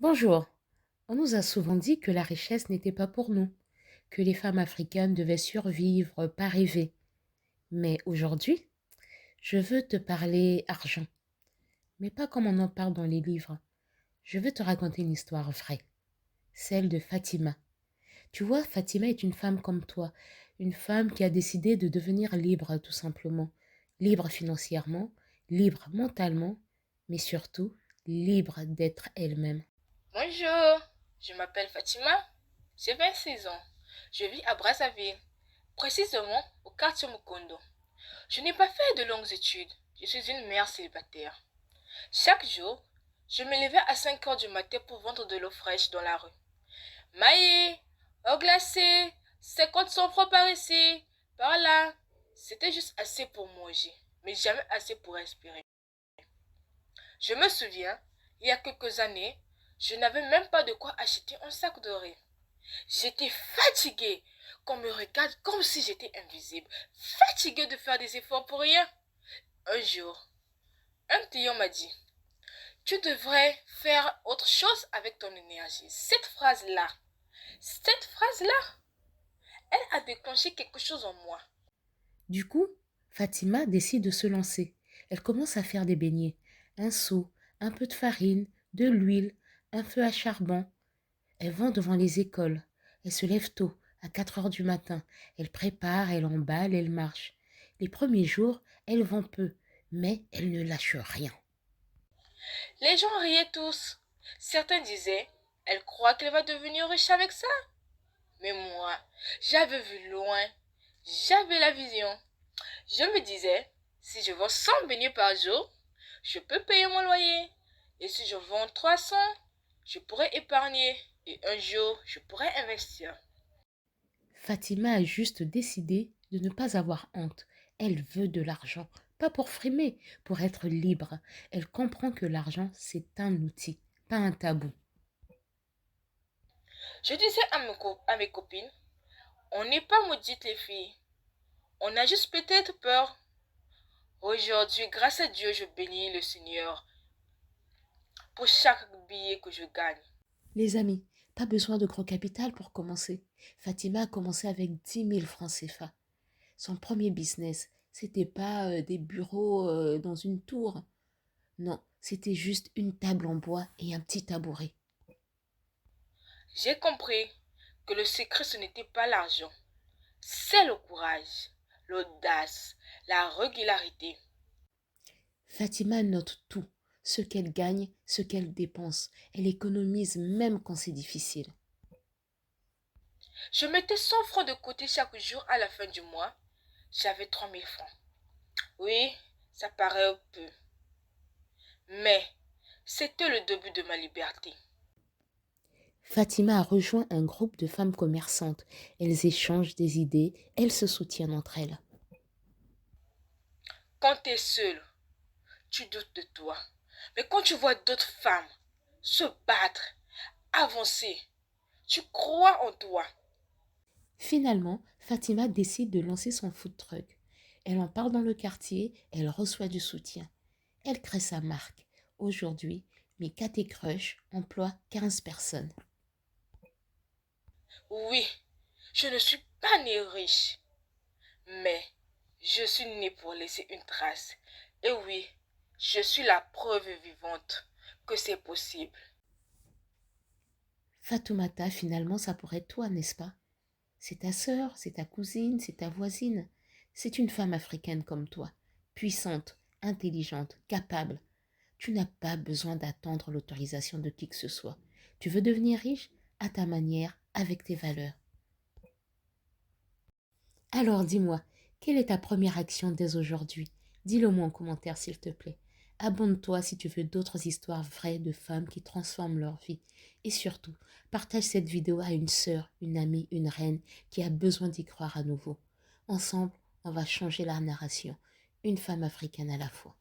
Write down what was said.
Bonjour. On nous a souvent dit que la richesse n'était pas pour nous, que les femmes africaines devaient survivre, pas rêver. Mais aujourd'hui, je veux te parler argent, mais pas comme on en parle dans les livres. Je veux te raconter une histoire vraie, celle de Fatima. Tu vois, Fatima est une femme comme toi, une femme qui a décidé de devenir libre tout simplement. Libre financièrement, libre mentalement, mais surtout libre d'être elle-même. Bonjour, je m'appelle Fatima, j'ai 26 ans. Je vis à Brazzaville, précisément au quartier Mukondo. Je n'ai pas fait de longues études, je suis une mère célibataire. Chaque jour, je me levais à 5 heures du matin pour vendre de l'eau fraîche dans la rue. Maïe, eau glacée, 50 francs par ici, par là. C'était juste assez pour manger, mais jamais assez pour respirer. Je me souviens, il y a quelques années, je n'avais même pas de quoi acheter un sac de riz. J'étais fatiguée, qu'on me regarde comme si j'étais invisible, fatiguée de faire des efforts pour rien. Un jour, un client m'a dit, tu devrais faire autre chose avec ton énergie. Cette phrase-là, elle a déclenché quelque chose en moi. Du coup, Fatima décide de se lancer. Elle commence à faire des beignets. Un seau, un peu de farine, de l'huile, un feu à charbon. Elle vend devant les écoles. Elle se lève tôt, à 4 heures du matin. Elle prépare, elle emballe, elle marche. Les premiers jours, elle vend peu, mais elle ne lâche rien. Les gens riaient tous. Certains disaient, elle croit qu'elle va devenir riche avec ça. Mais moi, j'avais vu loin. J'avais la vision. Je me disais, si je vends 100 beignets par jour, je peux payer mon loyer. Et si je vends 300, je pourrais épargner. Et un jour, je pourrais investir. Fatima a juste décidé de ne pas avoir honte. Elle veut de l'argent, pas pour frimer, pour être libre. Elle comprend que l'argent, c'est un outil, pas un tabou. Je disais à mes copines, on n'est pas maudites les filles. On a juste peut-être peur. Aujourd'hui, grâce à Dieu, je bénis le Seigneur pour chaque billet que je gagne. Les amis, pas besoin de gros capital pour commencer. Fatima a commencé avec 10 000 francs CFA. Son premier business, c'était pas des bureaux dans une tour. Non, c'était juste une table en bois et un petit tabouret. J'ai compris que le secret, ce n'était pas l'argent. C'est le courage, l'audace, la régularité. Fatima note tout, ce qu'elle gagne, ce qu'elle dépense. Elle économise même quand c'est difficile. Je mettais 100 francs de côté chaque jour à la fin du mois. J'avais 3 000 francs. Oui, ça paraît peu. Mais c'était le début de ma liberté. Fatima a rejoint un groupe de femmes commerçantes. Elles échangent des idées, elles se soutiennent entre elles. Quand tu es seule, tu doutes de toi. Mais quand tu vois d'autres femmes se battre, avancer, tu crois en toi. Finalement, Fatima décide de lancer son food truck. Elle en parle dans le quartier, elle reçoit du soutien. Elle crée sa marque. Aujourd'hui, mes Cat Crush emploient 15 personnes. Oui, je ne suis pas née riche. Mais je suis née pour laisser une trace. Et oui, je suis la preuve vivante que c'est possible. Fatoumata, finalement, ça pourrait être toi, n'est-ce pas? C'est ta sœur, c'est ta cousine, c'est ta voisine. C'est une femme africaine comme toi, puissante, intelligente, capable. Tu n'as pas besoin d'attendre l'autorisation de qui que ce soit. Tu veux devenir riche à ta manière, avec tes valeurs. Alors dis-moi, quelle est ta première action dès aujourd'hui? Dis-le moi en commentaire s'il te plaît. Abonne-toi si tu veux d'autres histoires vraies de femmes qui transforment leur vie. Et surtout, partage cette vidéo à une sœur, une amie, une reine qui a besoin d'y croire à nouveau. Ensemble, on va changer la narration. Une femme africaine à la fois.